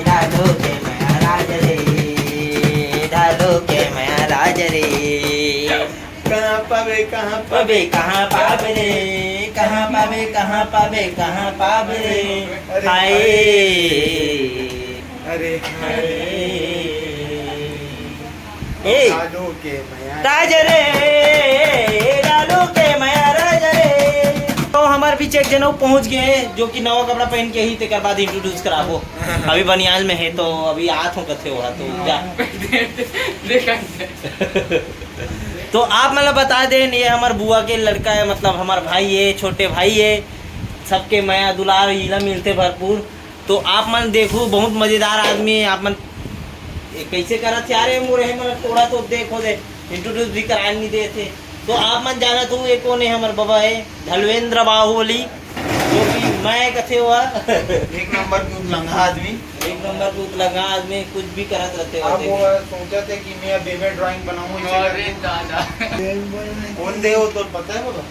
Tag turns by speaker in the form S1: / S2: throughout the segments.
S1: डालो के महाराज रे, डालो के महाराज रे,
S2: कहाँ पावे कहाँ
S1: पबे कहाँ पावे रे, कहाँ पावे कहाँ पावे कहाँ पावे रे, हाय
S2: अरे
S1: हाय ए
S2: डालो के माया
S1: राज रे, डालो के महाराज रे। तो हमारे पीछे एक जन पहुंच गए जो कि नवा कपड़ा पहन के ही तेकर बाद इंट्रोड्यूस कराबो। अभी बनियाल में है तो अभी आत हूँ कथे हुआ तो जा तो आप मतलब बता दें ये हमारे बुआ के लड़का है, मतलब हमारा भाई है, छोटे भाई है, सबके माया दुलार इला मिलते भरपूर। तो आप मन देखो बहुत मजेदार आदमी है। आप मन कैसे करत यार मोरे मतलब थोड़ा तो देखो दे इंट्रोड्यूस भी करा नहीं दे थे। तो आप मन जाना तो ये कौन है, हमारे बाबा है धलवेंद्र बाहुबली, जो कि मैं कथे हुआ
S2: एक नंबर की उलंघा आदमी
S1: एक नंबर पे उतलगा आदमी कुछ भी करत रहते
S2: अब
S1: होते।
S2: वो सोचा थे कि मैं बेबे ड्राइंग बनाऊं इसे कौन दे हो तो पता है बाबा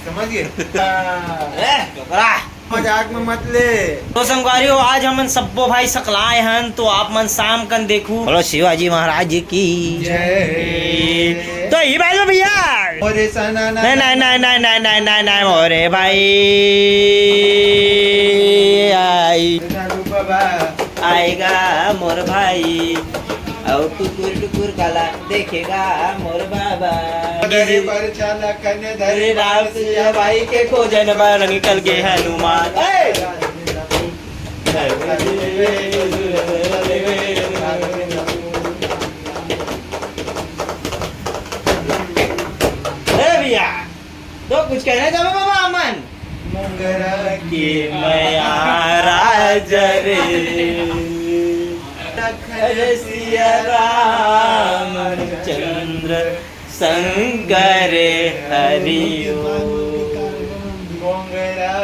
S2: समझ गए मजाक में मत ले।
S1: तो संगवारियों आज हमन सब्बो भाई सकलाए हन तो आप मन शाम कन देखू। बोलो शिवाजी महाराज की
S2: जय।
S1: तो ही बाजो भैया
S2: अरे सना ना
S1: नहीं नहीं नहीं नहीं नहीं नहीं नहीं नहीं मोरे भाई आई
S2: दादू बाबा
S1: आएगा मोर भाई और टुकुर टुकुर काला देखेगा मोर बाबा।
S2: धरे पर चाला कने
S1: अरे
S2: धरे
S1: राम सिया भाई के खोजन बार निकल के हनुमान। भैया तो कुछ कहना चाहो बाबा अमन
S2: मुंगरा
S1: कि मैं राज रे सिया रामचंद्र शंकर हरिओ
S2: मुंगरा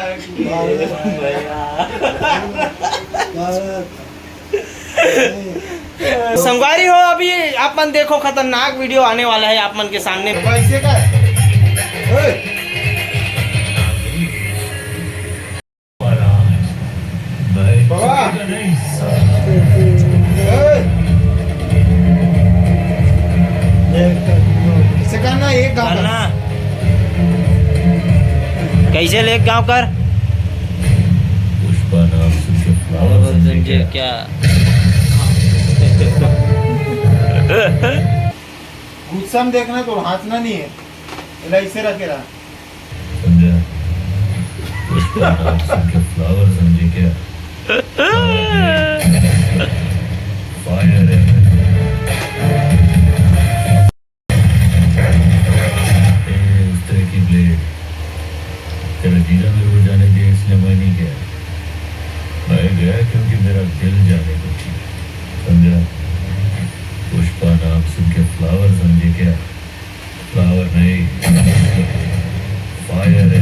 S1: संगवारी हो अभी आप मन देखो खतरनाक वीडियो आने वाला है आप मन के सामने।
S2: कैसे का बाबा इसे करना एक गाँव
S1: करना कैसे ले गाँव कर
S3: पुष्पा नाम सुन के फ्लावर समझे क्या?
S1: क्या
S2: गुस्सा में देखना तो हंसना नहीं है ऐसे रखे रहा
S3: समझा? पुष्पा नाम सुन के फ्लावर समझे क्या? फायर है उस तरह की ब्लेड तेरा जीजा मेरे को जाने दिया इसलिए मैं नहीं गया। मैं गया क्योंकि मेरा दिल जाने को थी। समझा? पुष्पा नाम सुन के फ्लावर समझे क्या? फ्लावर नहीं फायर है।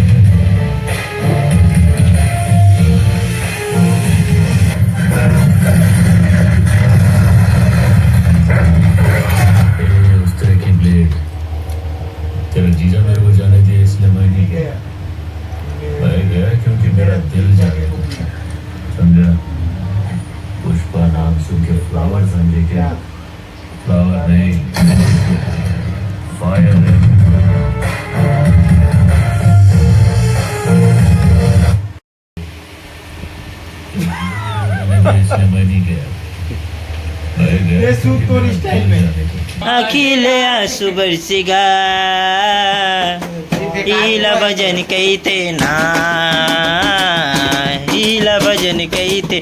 S3: उस तरह की ब्लेड तेरा जीजा मेरे को जाने दिया इसलिए मैं नहीं गया। मैं गया क्योंकि मेरा दिल जाने को था। समझा? पुष्पा नाम सुन के फ्लावर समझे क्या? फ्लावर नहीं फायर है। इसलिए मैं नहीं गया। मैं गया
S2: ये सूट कोट
S3: क्योंकि
S2: स्टाइल
S3: मेरा
S2: में
S3: दिल जाने को था।
S1: अखिले आंसू बरसेगा हीला भजन कहते ना हीला भजन कहते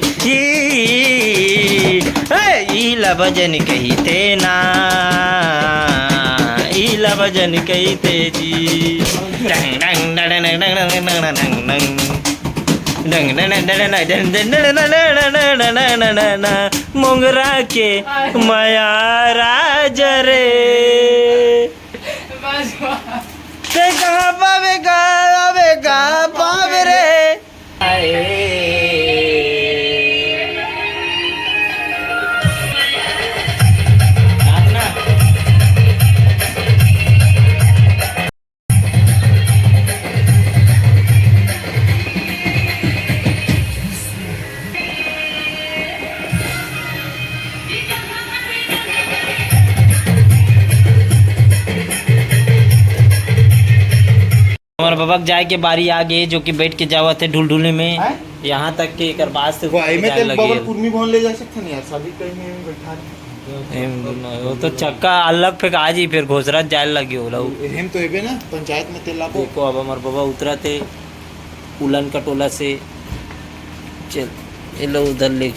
S1: हीला भजन कहते ना हीला भजन कहते जी डंग डंग डंग डंग डंग डंग डंग डंग मोंगरा के माया राज रे ते कहाँ पावेगा पावे रे हमारे बाबा के जाए के बारी आ गई जो कि बैठ के जावा थे ढुलढुली में
S2: हैं?
S1: यहाँ तक के एक बाद से
S2: वो आई में
S1: जाए
S2: तेल
S1: लगी
S2: बबल कुर्मी भवन ले जा सकते नहीं यार, सभी कहीं में बैठा रहे।
S1: वो तो चक्का अलग फेंक आज ही फिर घोसरा जाए लगी हो रहा
S2: हम तो एबे ना पंचायत में तेल लाबो।
S1: देखो अब हमारे बाबा उतरा थे उलन कटोला से चल ये लो उधर ले